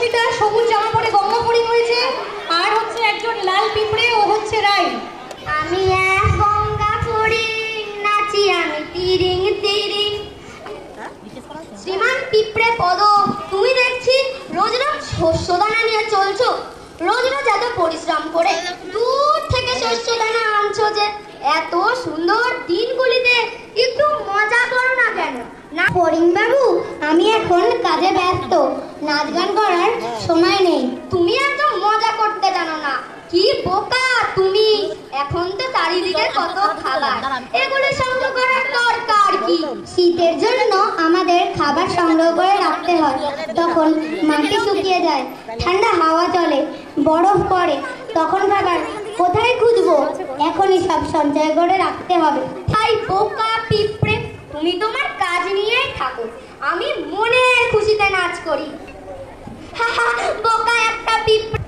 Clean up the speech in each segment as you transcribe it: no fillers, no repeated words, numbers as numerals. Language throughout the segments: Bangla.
রশ্মিতা সবুজ জামা পরে গঙ্গা ফড়িং হয়েছে, আর হচ্ছে একজন লাল পিঁপড়ে, ও হচ্ছে রাই। আমি এক গঙ্গা ফড়িং, নাচি আমি তিরিং তিরিং। শ্রীমান পিঁপড়ে পদ, তুমি দেখছি রোজ রোজ শস্য দানা নিয়ে চলছো। রোজ রোজ এত পরিশ্রম করে দূর থেকে শস্য দানা আনছো যে, এত সুন্দর দিনগুলিতে একটু মজা করো না কেন? না ফড়িং বাবু, আমি এখন কাজে ব্যস্ত, নাচ গান করার সময় নেই। তুমি এত মজা করতে জানো না, কি বোকা তুমি। এখন তো চারিদিকে কত খাবার, এগুলো সংগ্রহ করার দরকার কি? শীতের জন্য আমাদের খাবার সংগ্রহ করে রাখতে হয়, তখন মাটি শুকিয়ে যায়, ঠান্ডা হাওয়া চলে, বরফ পড়ে, তখন খাবার কোথায় খুঁজবো? এখনই সব সঞ্চয় করে রাখতে হবে। তাই বোকা পিঁপড়ে, তুমি তোমার কাজ নিয়েই থাকো, আমি মনের খুশিতে নাচ করি। বোকা একটা পিঁপড়ে।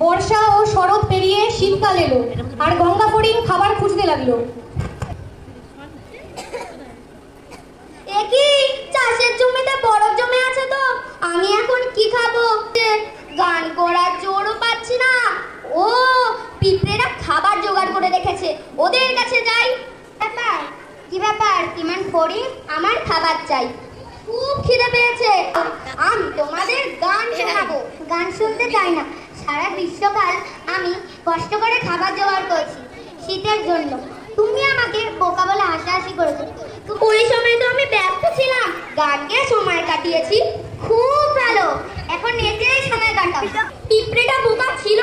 বর্ষা ও শরৎ পেরিয়ে শীতকাল এলো, আর গঙ্গা ফড়িং খাবার খুঁজতে লাগলো। একই চাষের জমিতে বরফ জমে আছে তো, আমি এখন কি খাবো? গান করার জোরও পাচ্ছি না। ও পিঁপড়েরা খাবার জোগাড় করে রেখেছে, ওদের কাছে যাই। ব্যাপার কি ব্যাপার তিমান ফড়িং, আমার খাবার চাই, খুব খিদে পেয়েছে। আমি তোমাদের গান শোনাবো। গান শুনতে চাই না, সারা গ্রীষ্মকাল আমি কষ্ট করে খাবার জোগাড় করছি শীতের জন্য। তুমি আমাকে বোকা বলে হাসাহাসি করেছো, ওই সময় তো আমি ব্যস্ত ছিলাম, গান গেয়ে সময় কাটিয়েছি। খুব ভালো, এখন নেচে সময় কাটাও। পিঁপড়েটা বোকা ছিল